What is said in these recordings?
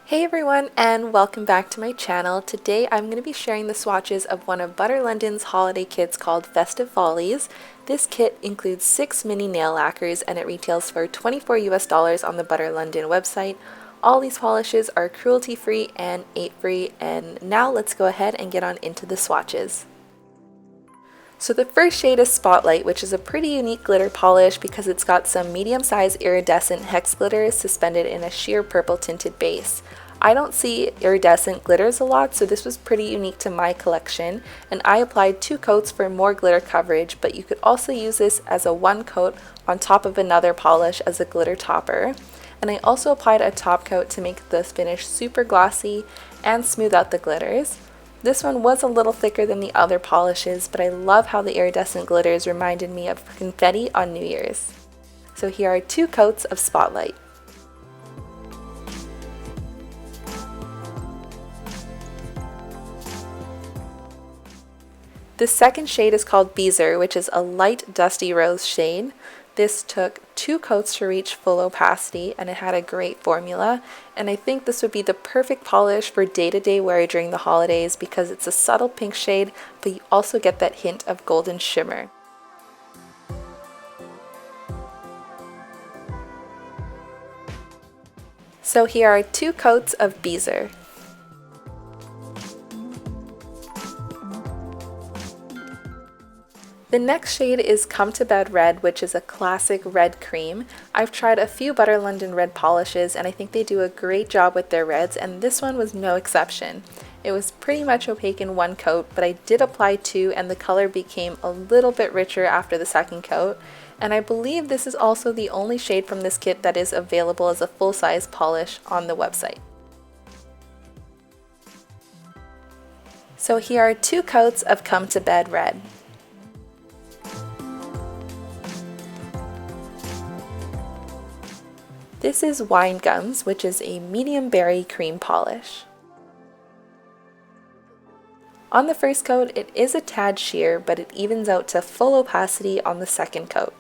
Hey everyone, and welcome back to my channel. Today I'm going to be sharing the swatches of one of Butter London's holiday kits called Festive Follies. This kit includes 6 mini nail lacquers and it retails for $24 on the Butter London website. All these polishes are cruelty free and 8 free, and now let's go ahead and get on into the swatches. So the first shade is Spotlight, which is a pretty unique glitter polish because it's got some medium-sized iridescent hex glitters suspended in a sheer purple tinted base. I don't see iridescent glitters a lot, so this was pretty unique to my collection, and I applied 2 coats for more glitter coverage, but you could also use this as a 1 coat on top of another polish as a glitter topper. And I also applied a top coat to make the finish super glossy and smooth out the glitters. This one was a little thicker than the other polishes, but I love how the iridescent glitters reminded me of confetti on New Year's. So here are 2 coats of Spotlight. The second shade is called Eezer, which is a light dusty rose shade. This took 2 coats to reach full opacity, and it had a great formula, and I think this would be the perfect polish for day-to-day wear during the holidays because it's a subtle pink shade, but you also get that hint of golden shimmer. So here are 2 coats of Eezer. The next shade is Come to Bed Red, which is a classic red cream. I've tried a few Butter London red polishes and I think they do a great job with their reds, and this one was no exception. It was pretty much opaque in 1 coat, but I did apply 2 and the color became a little bit richer after the second coat. And I believe this is also the only shade from this kit that is available as a full-size polish on the website. So here are 2 coats of Come to Bed Red. This is Wine Gums, which is a medium berry cream polish. On the first coat, it is a tad sheer, but it evens out to full opacity on the second coat.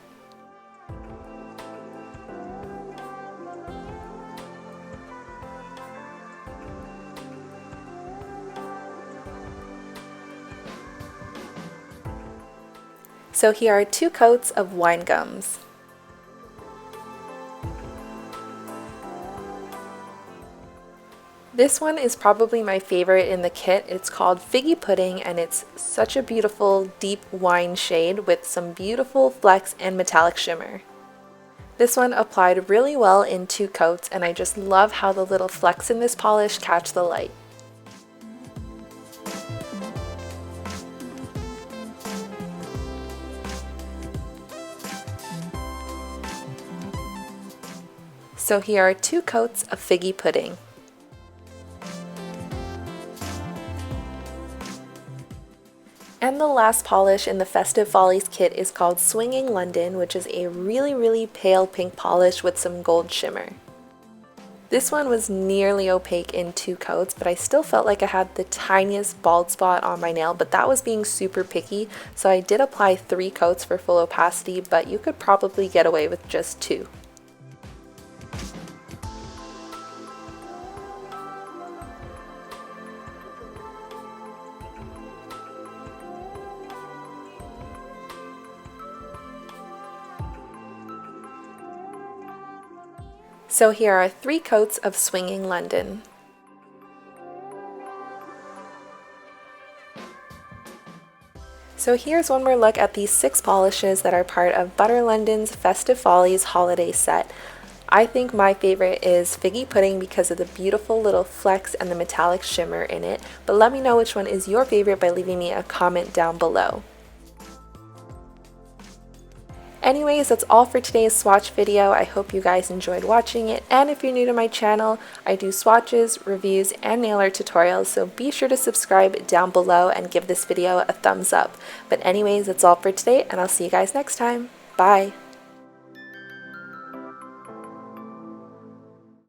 So here are 2 coats of Wine Gums. This one is probably my favorite in the kit. It's called Figgy Pudding, and it's such a beautiful deep wine shade with some beautiful flecks and metallic shimmer. This one applied really well in 2 coats, and I just love how the little flecks in this polish catch the light. So here are 2 coats of Figgy Pudding. And the last polish in the Festive Follies kit is called Swinging London, which is a really pale pink polish with some gold shimmer. This one was nearly opaque in 2 coats, but I still felt like I had the tiniest bald spot on my nail, but that was being super picky, so I did apply 3 coats for full opacity, but you could probably get away with just 2. So here are 3 coats of Swinging London. So here's one more look at these 6 polishes that are part of Butter London's Festive Follies holiday set. I think my favorite is Figgy Pudding because of the beautiful little flecks and the metallic shimmer in it, but let me know which one is your favorite by leaving me a comment down below. Anyways, that's all for today's swatch video. I hope you guys enjoyed watching it, and if you're new to my channel, I do swatches, reviews, and nail art tutorials, so be sure to subscribe down below and give this video a thumbs up. But anyways, that's all for today, and I'll see you guys next time. Bye!